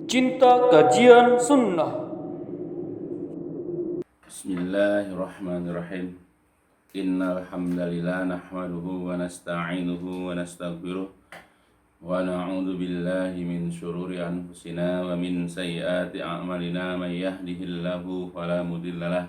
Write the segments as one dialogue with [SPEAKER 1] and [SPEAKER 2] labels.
[SPEAKER 1] Cinta Kajian Sunnah.
[SPEAKER 2] Bismillahirrahmanirrahim. Innal hamdalillah nahmaduhu wa nasta'inuhu wa nastaghfiruh wa na'udzu billahi min syururi anfusina wa min sayyiati a'malina. May yahdihillahu fala mudhillalah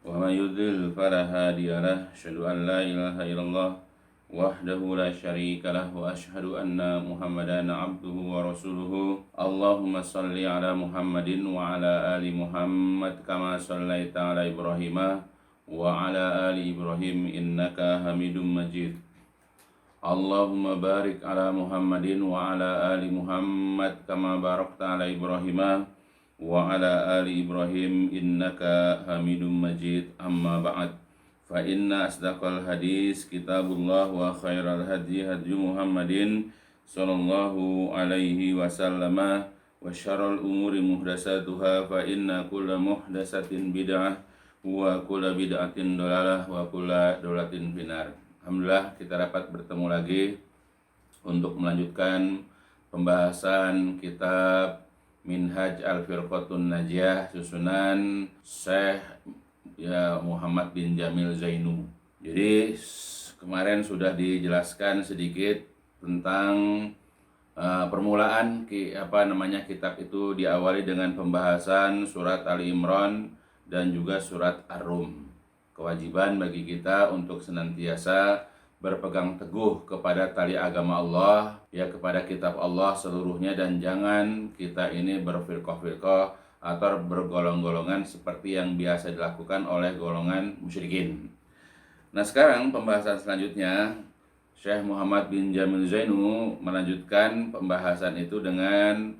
[SPEAKER 2] wa may yudlil fala hadiyalah. Asyhadu an la ilaha illallah wahdahu la syarikalah wa asyhadu anna Muhammadan abduhu wa rasuluhu. Allahumma salli ala Muhammadin wa ala ali Muhammad kama sallaita ala Ibrahim wa ala ali Ibrahim innaka Hamidum Majid. Allahumma barik ala Muhammadin wa ala ali Muhammad kama barakta ala Ibrahim wa ala ali Ibrahim innaka Hamidum Majid. Amma ba'd. Fa inna asdaqal hadis kitabullah wa khairal hadi hadi Muhammadin sallallahu alaihi wasallam wa syarrul umuri muhdatsatuha fa inna kulla muhdatsatin bid'ah wa kulla bid'atin dhalalah wa kulla dhalalatin finnar. Alhamdulillah kita dapat bertemu lagi untuk melanjutkan pembahasan kitab Minhaj Al-Firqatun Najiyah susunan Syekh Muhammad bin Jamil Zainu. Jadi kemarin sudah dijelaskan sedikit tentang permulaan kitab itu diawali dengan pembahasan surat Ali Imran dan juga surat Ar-Rum. Kewajiban bagi kita untuk senantiasa berpegang teguh kepada tali agama Allah, kepada kitab Allah seluruhnya, dan jangan kita ini berfirqah-firqah atau bergolong-golongan seperti yang biasa dilakukan oleh golongan musyrikin. Nah, sekarang pembahasan selanjutnya Syekh Muhammad bin Jamil Zainu melanjutkan pembahasan itu dengan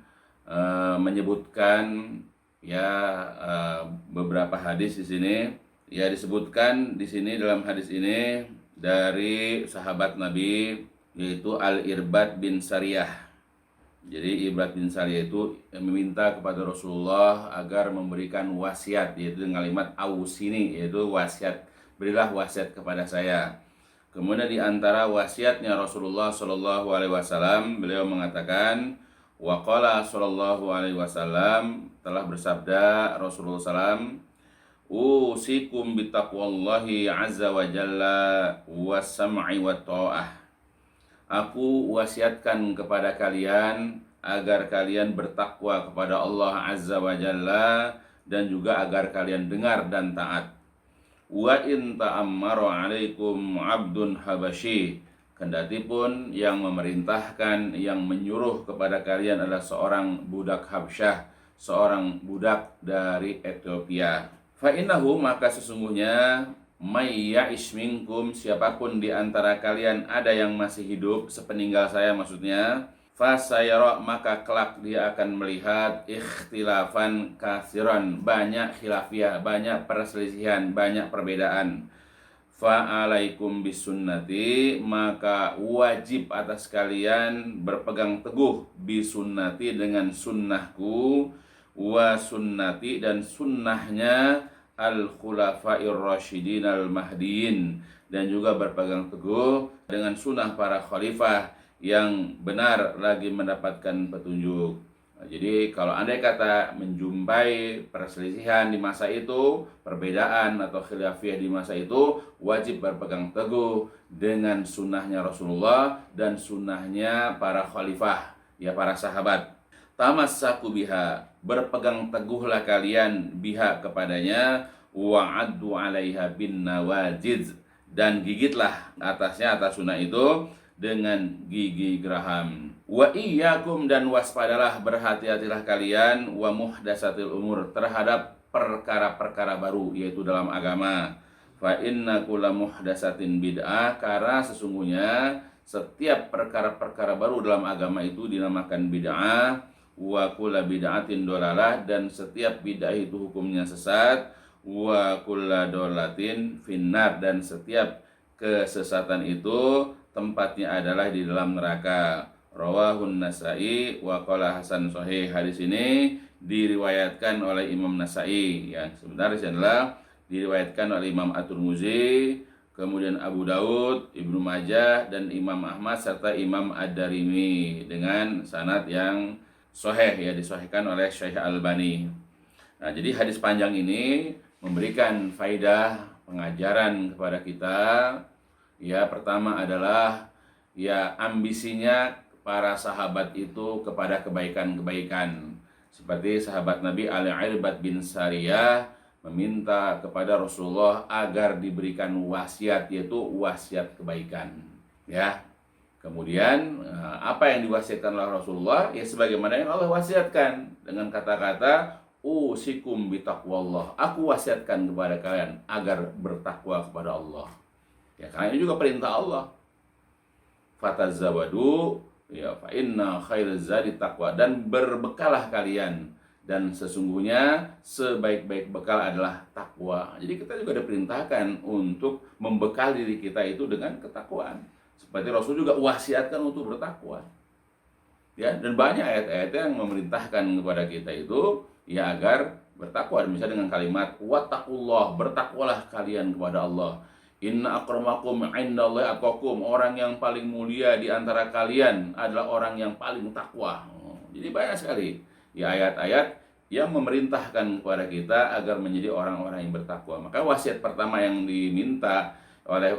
[SPEAKER 2] menyebutkan beberapa hadis di sini. Disebutkan di sini dalam hadis ini dari sahabat Nabi, yaitu Al-Irbad bin Sariyah. Jadi Irbad bin Sariyah itu meminta kepada Rasulullah agar memberikan wasiat, yaitu dengan kalimat ausini, yaitu wasiat, berilah wasiat kepada saya. Kemudian di antara wasiatnya Rasulullah Shallallahu Alaihi Wasallam, beliau mengatakan, waqala Shallallahu Alaihi Wasallam, telah bersabda Rasulullah SAW, usikum bitaqwallahi azza wa jalla was-sam'i wa ta'ah. Aku wasiatkan kepada kalian agar kalian bertakwa kepada Allah Azza wa Jalla dan juga agar kalian dengar dan taat. Wa in ta'ammara 'alaikum 'abdun habasyi, kendatipun yang memerintahkan, yang menyuruh kepada kalian adalah seorang budak Habsyah, seorang budak dari Ethiopia. Fa innahu, maka sesungguhnya, may ya'ish minkum, siapapun di antara kalian ada yang masih hidup sepeninggal saya maksudnya, fasayara, maka kelak dia akan melihat ikhtilafan katsiran, banyak khilafiyah, banyak perselisihan, banyak perbedaan. Fa alaikum bisunnati, maka wajib atas kalian berpegang teguh bisunnati, dengan sunnahku, wa sunnati, dan sunnahnya al-khulafa'ir rasyidin al-mahdiyin, dan juga berpegang teguh dengan sunnah para khalifah yang benar lagi mendapatkan petunjuk. Jadi kalau andai kata menjumpai perselisihan di masa itu, perbedaan atau khilafiyah di masa itu, wajib berpegang teguh dengan sunnahnya Rasulullah dan sunnahnya para khalifah, para sahabat. Tamassaku biha, berpegang teguhlah kalian biha kepadanya, wa'addu 'alaiha bin nawajiz, dan gigitlah atasnya, atas sunnah itu, dengan gigi geraham. Wa iyyakum, dan waspadalah, berhati-hatilah kalian, wa muhdatsatil umur, terhadap perkara-perkara baru, yaitu dalam agama. Fa inna kulla muhdatsatin bid'ah, karena sesungguhnya setiap perkara-perkara baru dalam agama itu dinamakan bid'ah. Wa kulla bid'atin dhalalah, dan setiap bid'ah itu hukumnya sesat. Wa kulla dhalalatin finnar, dan setiap kesesatan itu tempatnya adalah di dalam neraka. Rawahun Nasa'i wa qala hasan sahih. Hadis ini diriwayatkan oleh Imam Nasa'i, yang sebenarnya adalah diriwayatkan oleh Imam At-Tirmidzi, kemudian Abu Daud, Ibnu Majah, dan Imam Ahmad serta Imam Ad-Darimi dengan sanad yang sahih ya, disahihkan oleh Syekh Albani. Nah, jadi hadis panjang ini memberikan faidah pengajaran kepada kita. Ya, pertama adalah ya ambisinya para sahabat itu kepada kebaikan-kebaikan. Seperti sahabat Nabi Al-Irbad bin Sariyah meminta kepada Rasulullah agar diberikan wasiat, yaitu wasiat kebaikan. Ya. Kemudian apa yang diwasiatkan oleh Rasulullah? Ya sebagaimana yang Allah wasiatkan dengan kata-kata usikum bitaqwallah. Aku wasiatkan kepada kalian agar bertakwa kepada Allah. Ya, karena ini juga perintah Allah. Fatazawadu ya fa inna khairaz zadi taqwa, dan berbekalah kalian, dan sesungguhnya sebaik-baik bekal adalah takwa. Jadi kita juga diperintahkan untuk membekali diri kita itu dengan ketakwaan. Seperti Rasul juga wasiatkan untuk bertakwa. Ya, dan banyak ayat-ayat yang memerintahkan kepada kita itu ya agar bertakwa. Misalnya dengan kalimat wattaqullah, bertakwalah kalian kepada Allah. Inna akramakum indallahi atqakum, orang yang paling mulia di antara kalian adalah orang yang paling takwa. Jadi banyak sekali ya ayat-ayat yang memerintahkan kepada kita agar menjadi orang-orang yang bertakwa. Maka wasiat pertama yang diminta oleh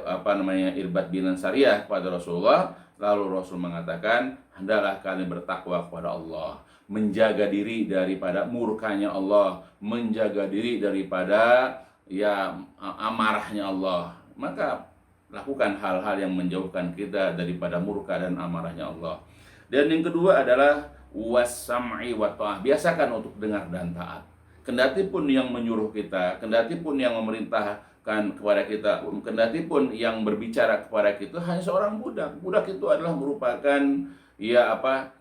[SPEAKER 2] Irbad bin Sariyah kepada Rasulullah, lalu Rasul mengatakan, hendaklah kalian bertakwa kepada Allah, menjaga diri daripada murkanya Allah, menjaga diri daripada ya amarahnya Allah. Maka lakukan hal-hal yang menjauhkan kita daripada murka dan amarahnya Allah. Dan yang kedua adalah was-sam'i wa ta'ah. Biasakan untuk dengar dan taat. Kendati pun yang menyuruh kita, kendati pun yang memerintahkan kepada kita, kendati pun yang berbicara kepada kita hanya seorang budak. Budak itu adalah merupakan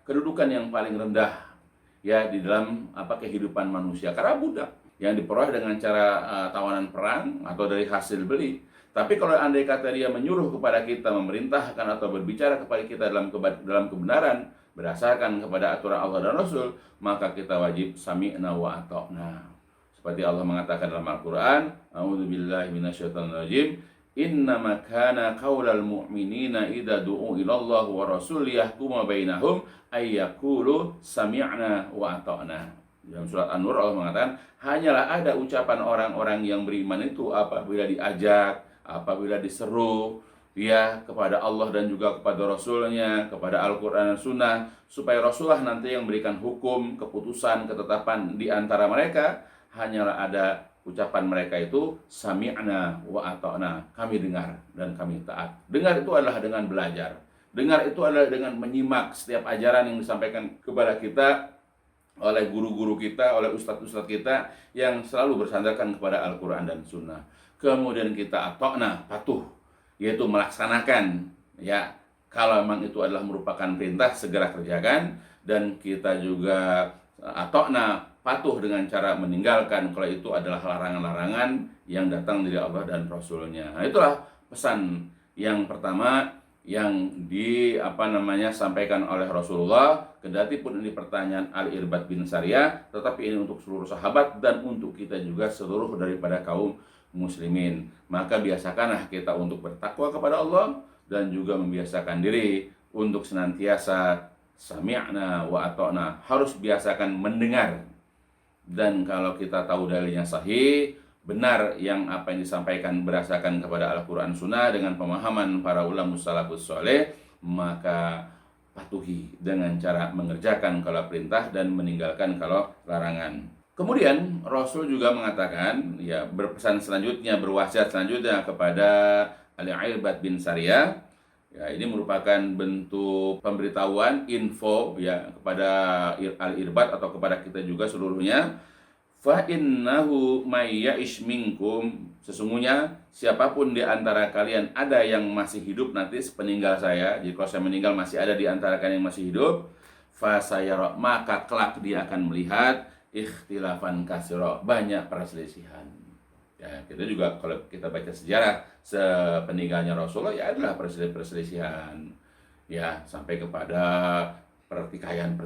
[SPEAKER 2] kedudukan yang paling rendah ya di dalam kehidupan manusia, karena budak yang diperoleh dengan cara tawanan perang atau dari hasil beli. Tapi kalau andai kata dia menyuruh kepada kita, memerintahkan atau berbicara kepada kita dalam kebenaran berdasarkan kepada aturan Allah dan Rasul, maka kita wajib sami'na wa ata'na. Seperti Allah mengatakan dalam Al-Qur'an, a'udzubillahi minasyaitonirrajim, innama kana qaulal mu'minina idza du'u ilallah wa rasul yahkuma bainahum ayyaqulu sami'na wa ata'na. Dalam surat An-Nur Allah mengatakan, hanyalah ada ucapan orang-orang yang beriman itu apabila diajak, apabila diseru ya kepada Allah dan juga kepada Rasulnya, kepada Al-Quran dan Sunnah, supaya Rasulullah nanti yang memberikan hukum, keputusan, ketetapan di antara mereka, hanyalah ada ucapan mereka itu sami'na wa ata'na, kami dengar dan kami taat. Dengar itu adalah dengan belajar. Dengar itu adalah dengan menyimak setiap ajaran yang disampaikan kepada kita oleh guru-guru kita, oleh ustadz-ustadz kita yang selalu bersandarkan kepada Al-Quran dan Sunnah. Kemudian kita ata'na, patuh, yaitu melaksanakan ya, kalau memang itu adalah merupakan perintah segera kerjakan, dan kita juga ata'na, patuh dengan cara meninggalkan kalau itu adalah larangan-larangan yang datang dari Allah dan Rasulnya. Nah, itulah pesan yang pertama yang sampaikan oleh Rasulullah. Kendati pun ini pertanyaan Al-Irbad bin Sariyah, tetapi ini untuk seluruh sahabat dan untuk kita juga seluruh daripada kaum muslimin. Maka biasakanlah kita untuk bertakwa kepada Allah, dan juga membiasakan diri untuk senantiasa sami'na wa ata'na. Harus biasakan mendengar, dan kalau kita tahu dalilnya sahih, benar yang apa yang disampaikan berdasarkan kepada Al-Quran Sunnah dengan pemahaman para ulama salafus soleh, maka patuhi dengan cara mengerjakan kalau perintah dan meninggalkan kalau larangan. Kemudian Rasul juga mengatakan, ya berpesan selanjutnya, berwasiat selanjutnya kepada Al-Irbad bin Sariyah. Ya, ini merupakan bentuk pemberitahuan, info ya kepada Al-Irbad atau kepada kita juga seluruhnya. Fa innahu may ya'ish minkum, sesungguhnya siapapun di antara kalian ada yang masih hidup nanti sepeninggal saya, jadi kalau saya meninggal masih ada di antara kalian yang masih hidup, fa sayara, maka kelak dia akan melihat ikhtilafan katsira, banyak perselisihan. Ya, kita juga kalau kita baca sejarah sepeninggalnya Rasulullah ya adalah perselisihan. Ya, sampai kepada pertikaian,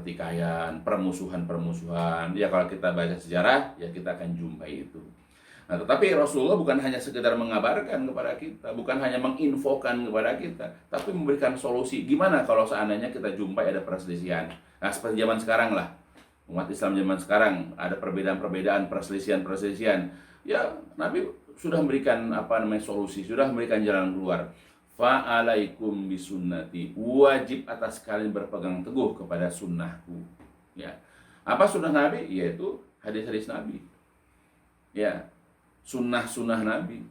[SPEAKER 2] permusuhan. Ya kalau kita baca sejarah ya kita akan jumpai itu. Nah, tetapi Rasulullah bukan hanya sekedar mengabarkan kepada kita, bukan hanya menginfokan kepada kita, tapi memberikan solusi. Gimana kalau seandainya kita jumpai ada perselisihan? Nah, seperti zaman sekarang lah. umat Islam zaman sekarang ada perbedaan-perbedaan, perselisihan-perselisihan. Ya, Nabi sudah memberikan solusi, sudah memberikan jalan keluar. Fa'alaikum bisunnati, wajib atas kalian berpegang teguh kepada sunnahku. Ya. Apa sunnah Nabi? Yaitu hadis-hadis Nabi. Ya, sunnah-sunnah Nabi.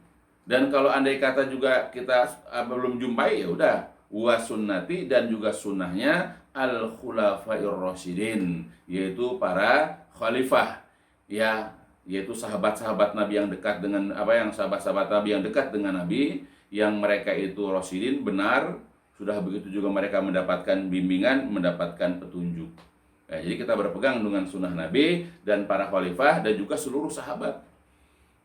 [SPEAKER 2] Dan kalau andai kata juga kita belum jumpai, ya udah wa sunnati, dan juga sunnahnya al khulafair rasyidin, yaitu para khalifah, ya, yaitu sahabat-sahabat Nabi yang dekat dengan sahabat-sahabat Nabi yang dekat dengan Nabi, yang mereka itu rasyidin, benar, sudah begitu juga mereka mendapatkan bimbingan, mendapatkan petunjuk. Ya, jadi kita berpegang dengan sunnah Nabi dan para khalifah dan juga seluruh sahabat,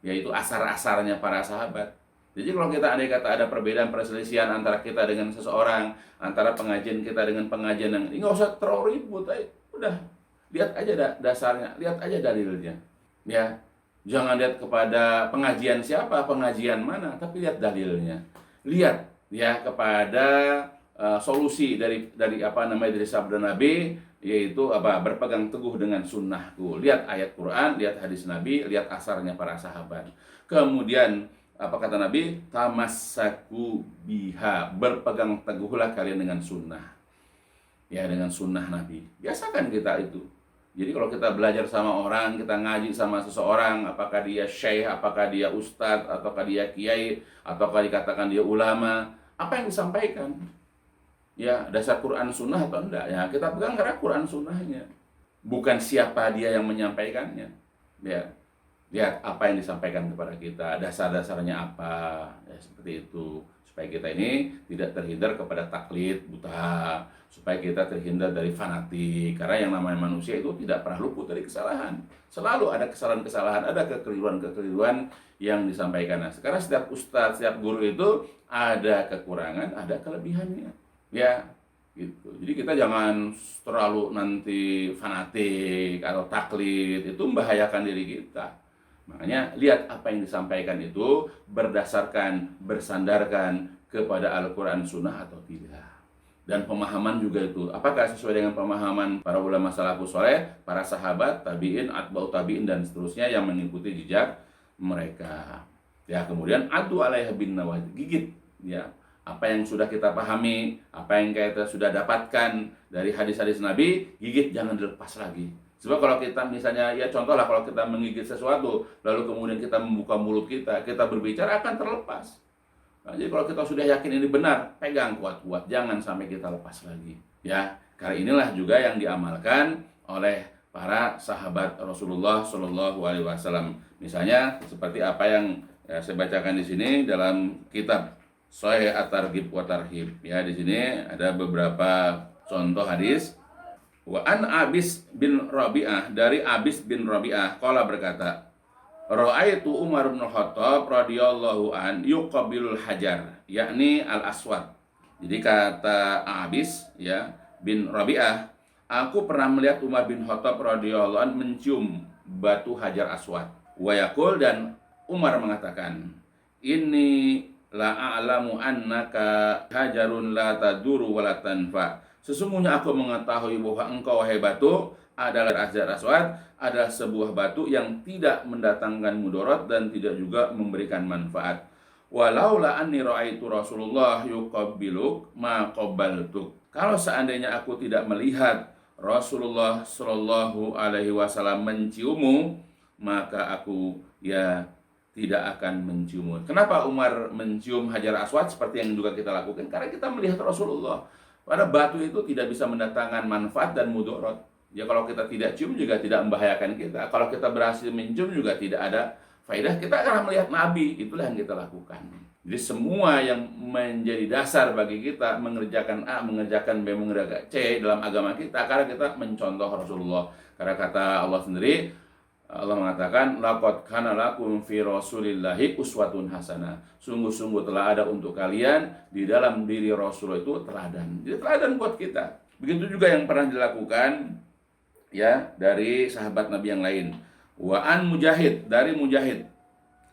[SPEAKER 2] yaitu asar-asarnya para sahabat. Jadi kalau kita andai kata ada perbedaan perselisihan antara kita dengan seseorang, antara pengajian kita dengan pengajian yang ini, nggak usah terlalu ribut, udah lihat aja dasarnya, lihat aja dalilnya, ya. Jangan lihat kepada pengajian siapa, pengajian mana, tapi lihat dalilnya, lihat ya kepada solusi dari sabda Nabi, yaitu berpegang teguh dengan sunnahku. Lihat ayat Quran, lihat hadis Nabi, lihat asarnya para sahabat. Kemudian apa kata Nabi? Tamassaku biha, berpegang teguhlah kalian dengan sunnah. Ya, dengan sunnah Nabi. Biasakan kita itu. Jadi kalau kita belajar sama orang, kita ngaji sama seseorang, apakah dia syekh, apakah dia ustadz, ataukah dia kiai, ataukah dikatakan dia ulama, apa yang disampaikan? Ya, dasar Quran sunnah atau enggak? Ya, kita pegang karena Quran sunnahnya. Bukan siapa dia yang menyampaikannya. Ya. Lihat apa yang disampaikan kepada kita, dasar-dasarnya apa, ya seperti itu, supaya kita ini tidak terhindar kepada taklid buta, supaya kita terhindar dari fanatik, karena yang namanya manusia itu tidak pernah luput dari kesalahan, selalu ada kesalahan-kesalahan, ada kekeliruan-kekeliruan yang disampaikan. Nah, sekarang setiap ustadz, setiap guru itu ada kekurangan, ada kelebihannya, ya gitu. Jadi kita jangan terlalu nanti fanatik atau taklid, itu membahayakan diri kita. Makanya lihat apa yang disampaikan itu berdasarkan, bersandarkan kepada Al-Quran Sunnah atau tidak. Dan pemahaman juga itu, apakah sesuai dengan pemahaman para ulama salafus saleh, para sahabat, tabi'in, atba'ut tabi'in, dan seterusnya yang mengikuti jejak mereka. Ya, kemudian adu alaiha bin nawajid, gigit ya apa yang sudah kita pahami, apa yang kita sudah dapatkan dari hadis-hadis Nabi, gigit, jangan dilepas lagi. Sebab kalau kita misalnya, ya contohlah kalau kita menggigit sesuatu, lalu kemudian kita membuka mulut kita berbicara, akan terlepas. Nah, jadi kalau kita sudah yakin ini benar, pegang kuat-kuat, jangan sampai kita lepas lagi. Ya, karena inilah juga yang diamalkan oleh para sahabat Rasulullah Shallallahu Alaihi Wasallam. Misalnya seperti apa yang saya bacakan di sini dalam kitab Sahih At-Targhib wa Tarhib. Ya, di sini ada beberapa contoh hadis. Wa an Abis bin Rabi'ah, dari Abis bin Rabi'ah qala berkata, ra'aitu Umar bin Khattab radhiyallahu an yuqabilul hajar, yakni al-aswad. Jadi kata Abis ya bin Rabi'ah, aku pernah melihat Umar bin Khattab radhiyallahu an mencium batu hajar aswad. Wa yaqul, dan Umar mengatakan, ini la a'lamu annaka hajarun la taduru wa la tanfa. Sesungguhnya aku mengetahui bahwa engkau, wahai batu, adalah hajar aswad, adalah sebuah batu yang tidak mendatangkan mudarat dan tidak juga memberikan manfaat. Walaula anni ra'aitu Rasulullah yuqabbiluk ma qabbaltuk. Kalau seandainya aku tidak melihat Rasulullah Shallallahu Alaihi Wasallam menciummu, maka aku tidak akan menciummu. Kenapa Umar mencium hajar aswad seperti yang juga kita lakukan? Karena kita melihat Rasulullah. Pada batu itu tidak bisa mendatangkan manfaat dan mudarat. Ya, kalau kita tidak cium juga tidak membahayakan kita. Kalau kita berhasil mencium juga tidak ada faedah. Kita akan melihat Nabi, itulah yang kita lakukan. Jadi semua yang menjadi dasar bagi kita mengerjakan A, mengerjakan B, mengerjakan C dalam agama kita, karena kita mencontoh Rasulullah. Karena kata Allah sendiri, Allah mengatakan, laqad kana lakum fi rasulillahi uswatun hasanah. Sungguh-sungguh telah ada untuk kalian di dalam diri Rasul itu teladan. Jadi teladan buat kita. Begitu juga yang pernah dilakukan ya dari sahabat Nabi yang lain. Wa an Mujahid, dari Mujahid,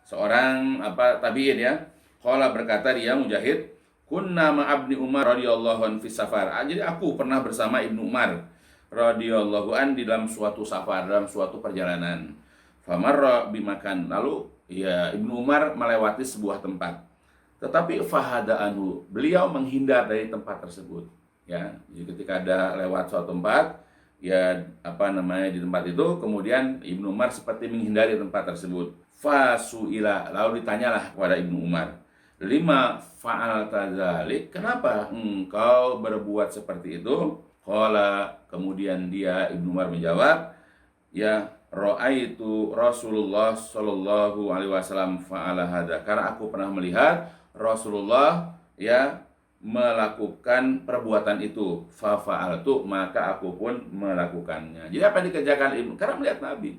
[SPEAKER 2] seorang tabi'in ya. Qala, berkata dia Mujahid, kunna ma'abni Umar radhiyallahu anhu fi safar. Jadi aku pernah bersama Ibnu Umar radhiyallahu an di dalam suatu safar, dalam suatu perjalanan. Famarra bimakan, lalu ya Ibnu Umar melewati sebuah tempat. Tetapi fahada anhu, beliau menghindar dari tempat tersebut. Ya, jadi ketika ada lewat suatu tempat, ya di tempat itu, kemudian Ibnu Umar seperti menghindari tempat tersebut. Fasuila, lalu ditanyalah kepada Ibnu Umar, lima fa'alta dzalik, kenapa engkau berbuat seperti itu? Qala, kemudian dia Ibnu Umar menjawab, ya ra'aitu Rasulullah sallallahu alaihi wasallam fa'ala hadza, karena aku pernah melihat Rasulullah ya melakukan perbuatan itu, fa fa'altu, maka aku pun melakukannya. Jadi apa yang dikerjakan Ibnu? Karena melihat Nabi.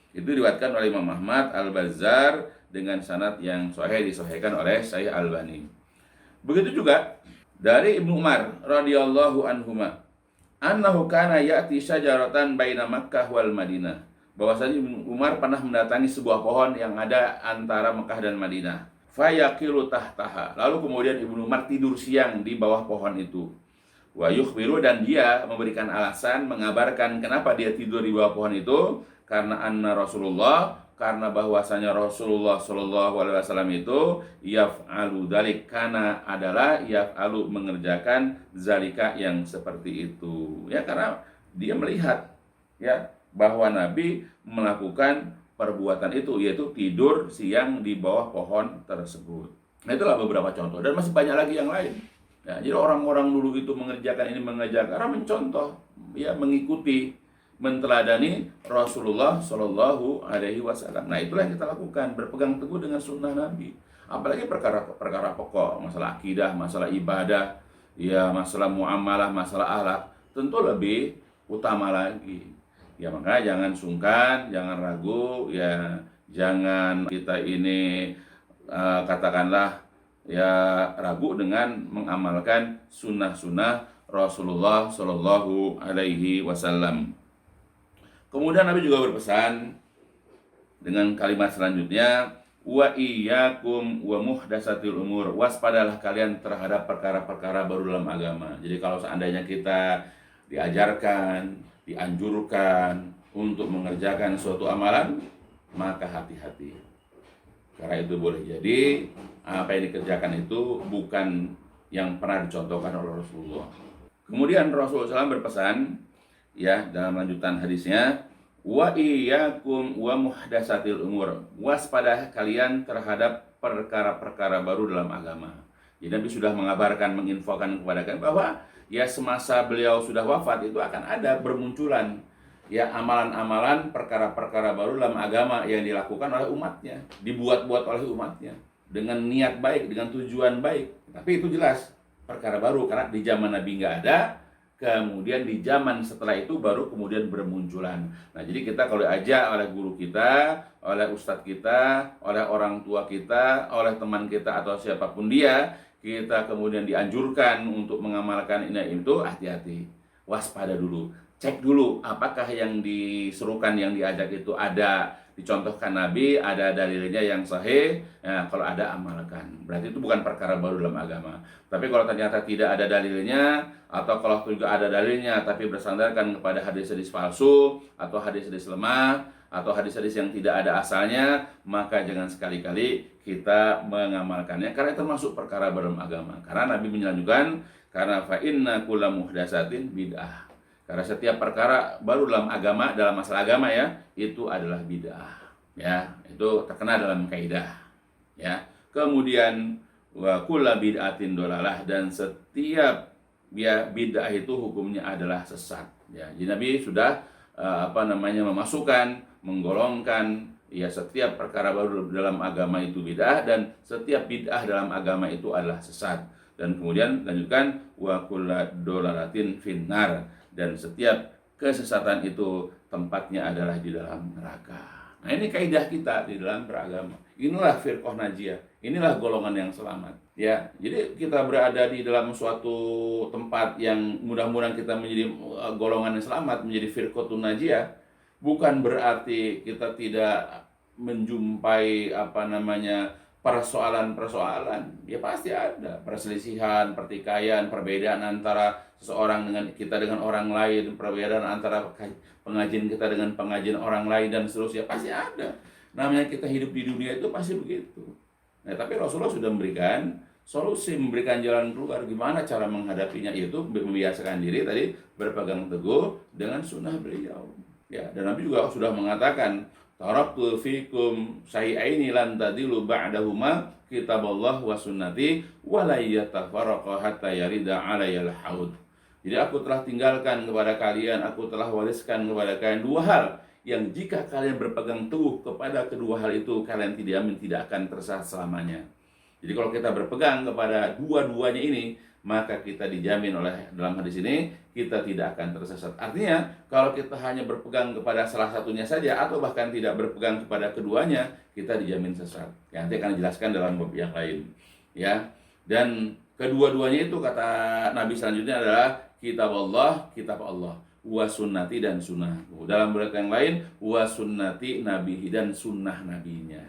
[SPEAKER 2] Itu diriwayatkan oleh Imam Ahmad, Al-Bazzar dengan sanad yang sahih, disahihkan oleh Syekh Albani. Begitu juga dari Ibnu Umar radhiyallahu anhuma, annahu kana ya'ti syajaratan baina Makkah wal Madinah, bahwasanya Ibnu Umar pernah mendatangi sebuah pohon yang ada antara Mekah dan Madinah. Fayaqilu tahtaha, lalu kemudian Ibnu Umar tidur siang di bawah pohon itu. Wa yukhbiru, dan dia memberikan alasan, mengabarkan kenapa dia tidur di bawah pohon itu, karena anna Rasulullah, karena bahwasanya Rasulullah Shallallahu alaihi wasallam itu yaf'alu dzalik, karena adalah yaf'alu, mengerjakan zalika, yang seperti itu. Ya, karena dia melihat ya bahwa Nabi melakukan perbuatan itu, yaitu tidur siang di bawah pohon tersebut. Nah, itulah beberapa contoh, dan masih banyak lagi yang lain. Ya, jadi orang-orang dulu itu mengerjakan ini, karena mencontoh, ya mengikuti, menteladani Rasulullah Shallallahu alaihi wasallam. Nah, itulah yang kita lakukan, berpegang teguh dengan sunnah Nabi. Apalagi perkara-perkara pokok, masalah akidah, masalah ibadah, ya masalah muamalah, masalah akhlak, tentu lebih utama lagi. Ya, maka jangan sungkan, jangan ragu, ya jangan kita ini katakanlah ya ragu dengan mengamalkan sunnah-sunnah Rasulullah Shallallahu alaihi wasallam. Kemudian Nabi juga berpesan dengan kalimat selanjutnya, wa iyyakum wa muhdatsatil umur, waspadalah kalian terhadap perkara-perkara baru dalam agama. Jadi kalau seandainya kita diajarkan, dianjurkan untuk mengerjakan suatu amalan, maka hati-hati. Karena itu boleh jadi apa yang dikerjakan itu bukan yang pernah dicontohkan oleh Rasulullah. Kemudian Rasulullah SAW berpesan, ya dalam lanjutan hadisnya, wa iyyakum wa muhdatsatil umur, waspada kalian terhadap perkara-perkara baru dalam agama. Jadi Nabi sudah mengabarkan, menginfokan kepada kalian bahwa ya semasa beliau sudah wafat itu akan ada bermunculan ya amalan-amalan, perkara-perkara baru dalam agama yang dilakukan oleh umatnya, dibuat-buat oleh umatnya dengan niat baik, dengan tujuan baik. Tapi itu jelas perkara baru, karena di zaman Nabi nggak ada. Kemudian di zaman setelah itu baru kemudian bermunculan. Nah, jadi kita kalau diajak oleh guru kita, oleh ustadz kita, oleh orang tua kita, oleh teman kita atau siapapun dia, kita kemudian dianjurkan untuk mengamalkan ini itu, hati-hati, waspada dulu, cek dulu apakah yang diserukan, yang diajak itu ada dicontohkan Nabi, ada dalilnya yang sahih. Ya, kalau ada, amalkan. Berarti itu bukan perkara baru dalam agama. Tapi kalau ternyata tidak ada dalilnya, atau kalau juga ada dalilnya tapi bersandarkan kepada hadis-hadis palsu, atau hadis-hadis lemah, atau hadis-hadis yang tidak ada asalnya, maka jangan sekali-kali kita mengamalkannya, karena itu termasuk perkara baru dalam agama. Karena Nabi menyebutkan, karena fa inna kulla muhdatsatin bid'ah. Karena setiap perkara baru dalam agama, dalam masalah agama ya, itu adalah bid'ah. Ya, itu terkena dalam kaidah. Ya. Kemudian wa kulla bid'atin dolalah, dan setiap bid'ah itu hukumnya adalah sesat. Ya, jadi Nabi sudah memasukkan, menggolongkan ya setiap perkara baru dalam agama itu bid'ah, dan setiap bid'ah dalam agama itu adalah sesat. Dan kemudian lanjutkan wa kulla dolalatin finnar, dan setiap kesesatan itu tempatnya adalah di dalam neraka. Nah, ini kaidah kita di dalam beragama. Inilah firqah najiyah, inilah golongan yang selamat. Ya, jadi kita berada di dalam suatu tempat yang mudah-mudahan kita menjadi golongan yang selamat, menjadi firqatun najiyah, bukan berarti kita tidak menjumpai persoalan-persoalan, ya pasti ada perselisihan, pertikaian, perbedaan antara seseorang dengan kita dengan orang lain, perbedaan antara pengajian kita dengan pengajian orang lain dan seterusnya, pasti ada. Namanya kita hidup di dunia itu pasti begitu. Nah, tapi Rasulullah sudah memberikan solusi, memberikan jalan keluar gimana cara menghadapinya, yaitu membiasakan diri tadi berpegang teguh dengan sunnah beliau. Ya, dan Nabi juga sudah mengatakan, taraktu fikum syai'aini lan tadilu ba'dahuma kitaballah wa sunnati wa la yatafarraqa hatta yarida 'alayal haud. Jadi aku telah tinggalkan kepada kalian, aku telah wariskan kepada kalian dua hal yang jika kalian berpegang teguh kepada kedua hal itu, kalian tidak akan tersesat selamanya. Jadi kalau kita berpegang kepada dua-duanya ini, maka kita dijamin oleh dalam hadis ini kita tidak akan tersesat. Artinya kalau kita hanya berpegang kepada salah satunya saja atau bahkan tidak berpegang kepada keduanya, kita dijamin sesat. Yang nanti akan dijelaskan dalam bab yang lain. Ya. Dan kedua-duanya itu kata Nabi selanjutnya adalah kitab Allah, wa sunnati dan sunnahku. Dalam bab yang lain, wa sunnati nabihi dan sunnah nabinya.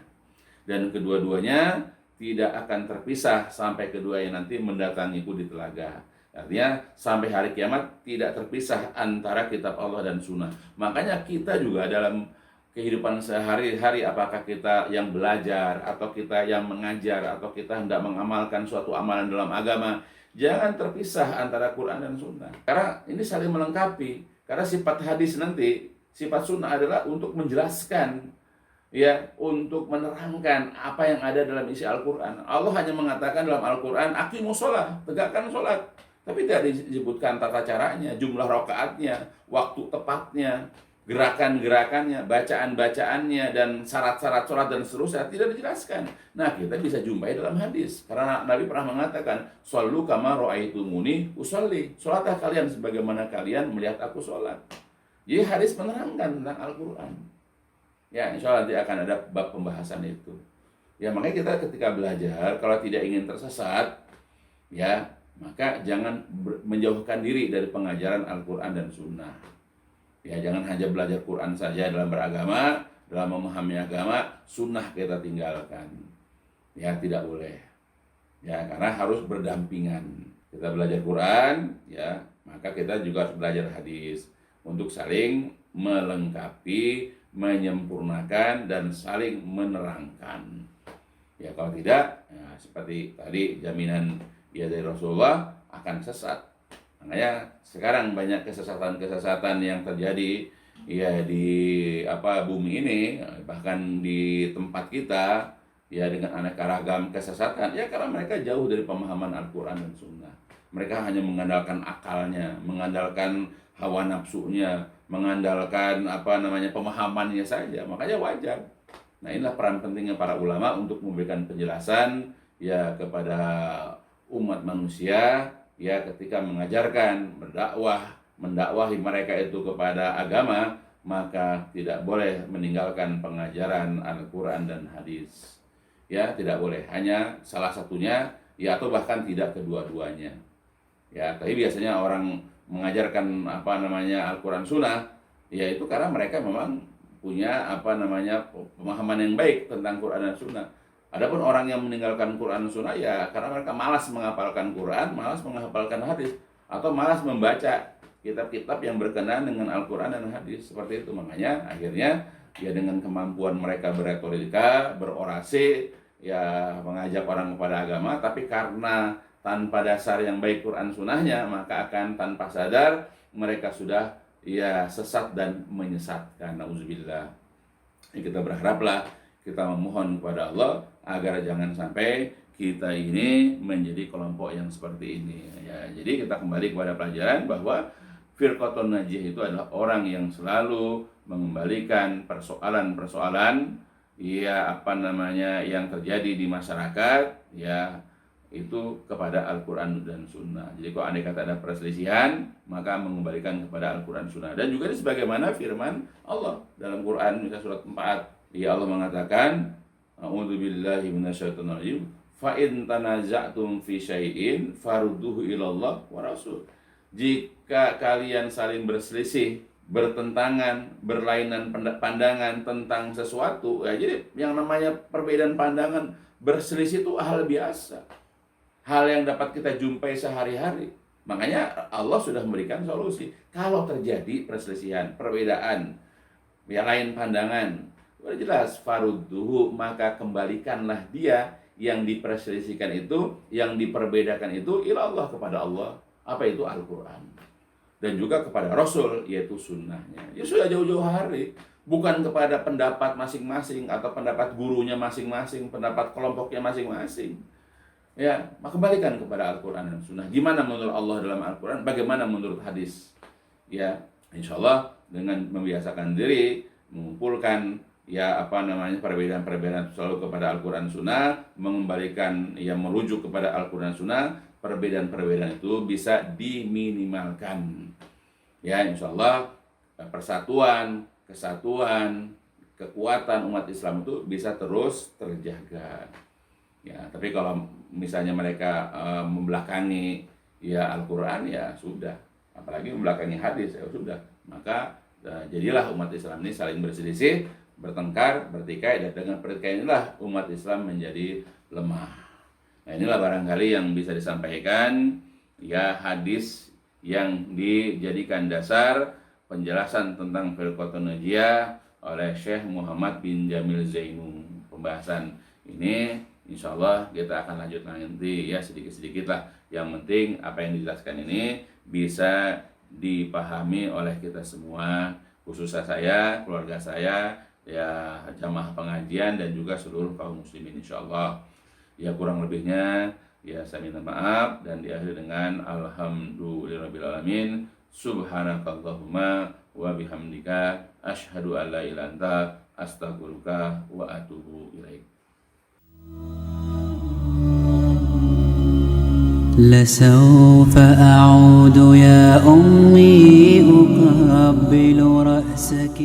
[SPEAKER 2] Dan kedua-duanya tidak akan terpisah sampai keduanya nanti mendatangiku di telaga. Artinya sampai hari kiamat tidak terpisah antara kitab Allah dan sunnah. Makanya kita juga dalam kehidupan sehari-hari, apakah kita yang belajar atau kita yang mengajar atau kita hendak mengamalkan suatu amalan dalam agama, jangan terpisah antara Quran dan sunnah. Karena ini saling melengkapi. Karena sifat hadis nanti, sifat sunnah adalah untuk menjelaskan, ya, untuk menerangkan apa yang ada dalam isi Al-Quran. Allah hanya mengatakan dalam Al-Quran, aqimus sholat, tegakkan sholat. Tapi tidak disebutkan tata caranya, jumlah rakaatnya, waktu tepatnya, gerakan-gerakannya, bacaan-bacaannya, dan syarat-syarat sholat dan seterusnya tidak dijelaskan. Nah, kita bisa jumpai dalam hadis. Karena Nabi pernah mengatakan, shollu kama ra'aitumuni usolli. Sholatlah kalian sebagaimana kalian melihat aku sholat. Jadi hadis menerangkan tentang Al-Quran. Ya, insya Allah nanti akan ada bab pembahasan itu. Ya, makanya kita ketika belajar, kalau tidak ingin tersesat, ya, maka jangan menjauhkan diri dari pengajaran Al-Quran dan Sunnah. Ya, jangan hanya belajar Quran saja dalam beragama, dalam memahami agama, Sunnah kita tinggalkan. Ya, tidak boleh. Ya, karena harus berdampingan. Kita belajar Quran, ya, maka kita juga harus belajar hadis untuk saling melengkapi, menyempurnakan dan saling menerangkan. Ya, kalau tidak, ya, seperti tadi jaminan ya dari Rasulullah akan sesat. Makanya sekarang banyak kesesatan-kesesatan yang terjadi ya di bumi ini, bahkan di tempat kita ya dengan aneka ragam kesesatan ya karena mereka jauh dari pemahaman Al-Quran dan Sunnah. Mereka hanya mengandalkan akalnya, mengandalkan hawa nafsunya, mengandalkan pemahamannya saja. Makanya wajar. Nah, inilah peran pentingnya para ulama untuk memberikan penjelasan ya kepada umat manusia ya ketika mengajarkan, mendakwahi mereka itu kepada agama, maka tidak boleh meninggalkan pengajaran Al-Qur'an dan hadis. Ya, tidak boleh. Hanya salah satunya ya atau bahkan tidak kedua-duanya. Ya, tapi biasanya orang mengajarkan Al-Quran Sunnah, yaitu karena mereka memang punya pemahaman yang baik tentang Quran dan Sunnah. Adapun orang yang meninggalkan Quran dan Sunnah ya karena mereka malas menghafalkan Quran, malas menghafalkan hadis, atau malas membaca kitab-kitab yang berkenaan dengan Al-Quran dan hadis. Seperti itu, makanya akhirnya ya dengan kemampuan mereka berretorika, berorasi, ya mengajak orang kepada agama, tapi karena tanpa dasar yang baik Quran Sunnahnya, maka akan tanpa sadar mereka sudah ya sesat dan menyesatkan. Nauzubillah. Kita berharaplah, kita memohon kepada Allah agar jangan sampai kita ini menjadi kelompok yang seperti ini. Ya, jadi kita kembali kepada pelajaran bahwa Firqatun Najiyah itu adalah orang yang selalu mengembalikan persoalan-persoalan yang terjadi di masyarakat ya itu kepada Al-Quran dan Sunnah. Jadi kalau andai kata ada perselisihan, maka mengembalikan kepada Al-Quran Sunnah. Dan juga sebagaimana firman Allah dalam Quran, misalnya surat 4, ya Allah mengatakan, a'udzubillahi minasyaitonirrajim, fa in tanaza'tum fi syai'in farudduhu ilallah wa rasul. Jika kalian saling berselisih, bertentangan, berlainan pandangan tentang sesuatu, ya jadi yang namanya perbedaan pandangan Berselisih itu hal biasa, hal yang dapat kita jumpai sehari-hari. Makanya Allah sudah memberikan solusi. Kalau terjadi perselisihan, perbedaan, ya lain pandangan, sudah jelas farudduhu, maka kembalikanlah dia yang diperselisihkan itu, yang diperbedakan itu ilallah, kepada Allah. Apa itu? Al-Quran. Dan juga kepada Rasul, yaitu sunnahnya. Ya sudah jauh-jauh hari. Bukan kepada pendapat masing-masing atau pendapat gurunya masing-masing, pendapat kelompoknya masing-masing. Ya, maka kembalikan kepada Al-Quran dan Sunnah. Gimana menurut Allah dalam Al-Quran, bagaimana menurut hadis. Ya, insya Allah dengan membiasakan diri, mengumpulkan perbedaan-perbedaan selalu kepada Al-Quran Sunnah, mengembalikan, merujuk kepada Al-Quran Sunnah, perbedaan-perbedaan itu bisa diminimalkan. Ya, insya Allah persatuan, kesatuan, kekuatan umat Islam itu bisa terus terjaga. Ya, tapi kalau misalnya mereka membelakangi Al-Quran, ya sudah, apalagi membelakangi hadis, ya sudah, maka jadilah umat Islam ini saling berselisih, bertengkar, bertikai, dan dengan pertikaian inilah umat Islam menjadi lemah. Nah, inilah barangkali yang bisa disampaikan, hadis yang dijadikan dasar penjelasan tentang Firqatun Najiyah oleh Syekh Muhammad bin Jamil Zainu. Pembahasan ini insya Allah kita akan lanjut nanti, sedikit-sedikit lah. Yang penting apa yang dijelaskan ini bisa dipahami oleh kita semua, khususnya saya, keluarga saya, jamaah pengajian, dan juga seluruh kaum muslimin insya Allah. Kurang lebihnya saya minta maaf, dan diakhiri dengan alhamdulillahirabbil subhanakallahumma wa bihamdika asyhadu an la ilaha illa anta astaghfiruka wa atubu ilaik.
[SPEAKER 3] لسوف أعود يا أمي أقبل رأسك